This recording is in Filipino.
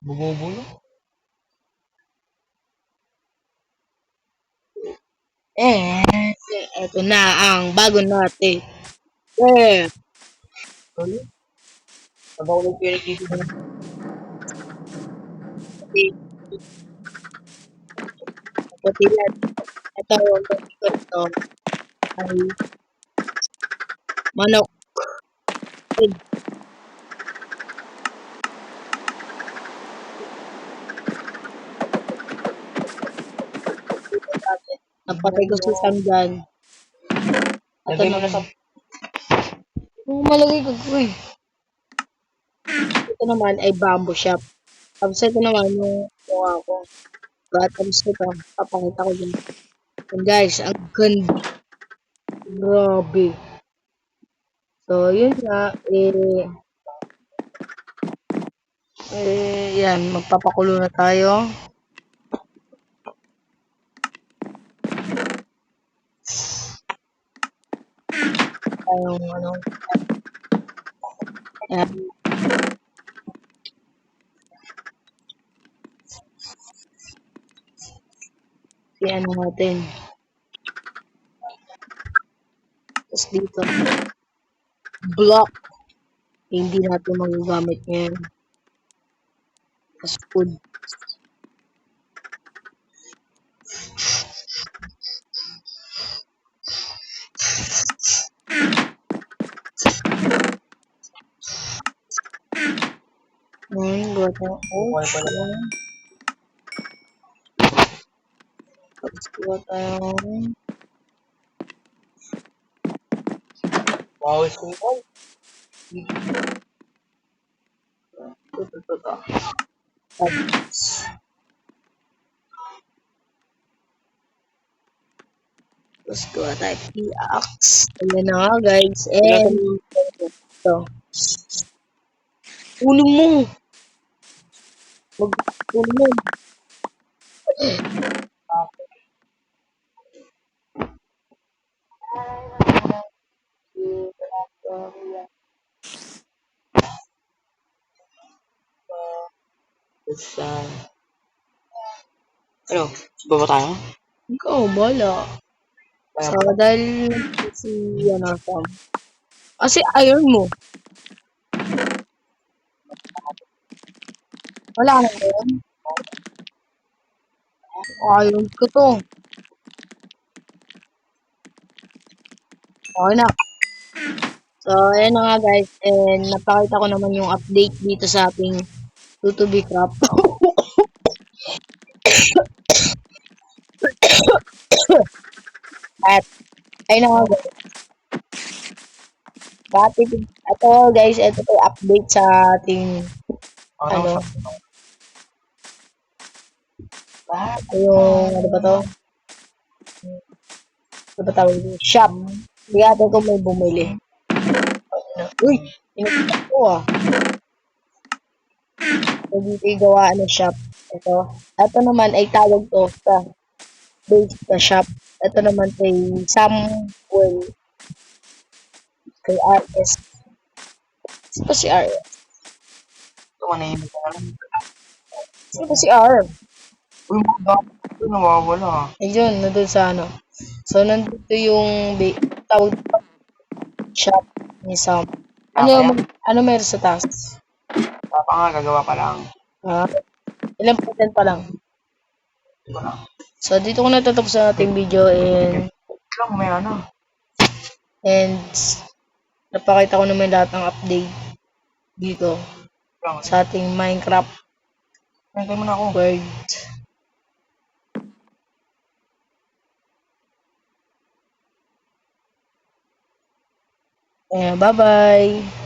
Bumubulo? Ito na ang bago natin. Eh, Ano? Trabaho ng pinig dito na. kapatilan. Ito ay manok. Napatay ko si Sam dyan. Ito Lagay mo na sa... naman. Malagay ko. Uy. Ito naman ay bamboo shop. Tapos ito naman yung mukha ko. Tapos ito, papakita ko dyan. And guys, ang ganda. Grabe. So, yun nga, yan, magpapakulo na tayo. Tayong, yan. Yan natin. Tapos dito, block. Hindi natin magagamit ngayon. Tapos food. Gawa tayo. Tapos gawa tayo. Wow, school ko. Ito. Tapos, tapos gawa tayo. Pickaxe. Ayan na nga guys. And, ito. Ulo mo. Ulo mo. Basta... Ano? Baba tayo? Ikaw, bala. Kaya So, dahil si, Sam. Kasi iron mo. Wala na ngayon. Iron ko to. Okay na. So, ayan na nga guys. And napakita ko naman yung update dito sa ating Tutubi Craft. At, ayun na nga guys. Ito guys, ito po update sa ating ano, yung ano ba to? Ano ba tawag dito? Shop. Kaya ito may bumili. Uy, inagpap ko ah. So, dito yung gawaan ng shop. Ito naman ay tawag to sa base sa shop. Ito naman kay Samuel. Kay RS. Sino si RS? ito manahimik ka lang. Sino si R? Uy, ito nawawala. Ayun, nandun sa ano. So, nandito yung tawag shop ni Sam. Ano meron sa taas? Tapa nga, gagawa pa lang. Ilang percent pa lang. So, dito ko natatapos sa ating video Lang, may ano. and napakita ko naman lahat ng update dito Lang. sa ating Minecraft Hintay mo na ako. world. Bye-bye!